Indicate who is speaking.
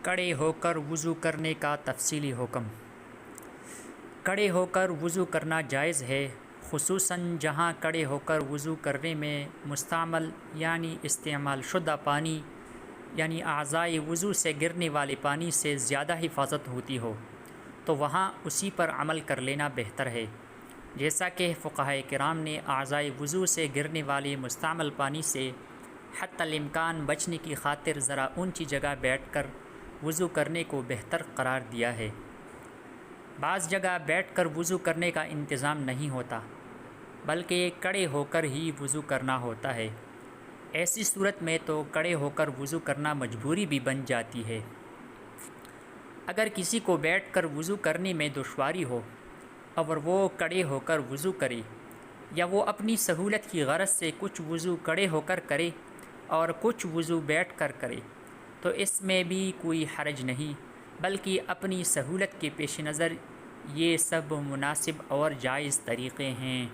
Speaker 1: کڑے ہو کر وضو کرنے کا تفصیلی حکم۔ کڑے ہو کر وضو کرنا جائز ہے، خصوصاً جہاں کڑے ہو کر وضو کرنے میں مستعمل یعنی استعمال شدہ پانی یعنی اعضائے وضو سے گرنے والے پانی سے زیادہ حفاظت ہوتی ہو، تو وہاں اسی پر عمل کر لینا بہتر ہے۔ جیسا کہ فقہائے کرام نے اعضائے وضو سے گرنے والے مستعمل پانی سے حتی الامکان بچنے کی خاطر ذرا اونچی جگہ بیٹھ کر وضو کرنے کو بہتر قرار دیا ہے۔ بعض جگہ بیٹھ کر وضو کرنے کا انتظام نہیں ہوتا، بلکہ کڑے ہو کر ہی وضو کرنا ہوتا ہے۔ ایسی صورت میں تو کڑے ہو کر وضو کرنا مجبوری بھی بن جاتی ہے۔ اگر کسی کو بیٹھ کر وضو کرنے میں دشواری ہو اور وہ کڑے ہو کر وضو کرے، یا وہ اپنی سہولت کی غرض سے کچھ وضو کڑے ہو کر کرے اور کچھ وضو بیٹھ کر کرے، تو اس میں بھی کوئی حرج نہیں، بلکہ اپنی سہولت کے پیش نظر یہ سب مناسب اور جائز طریقے ہیں۔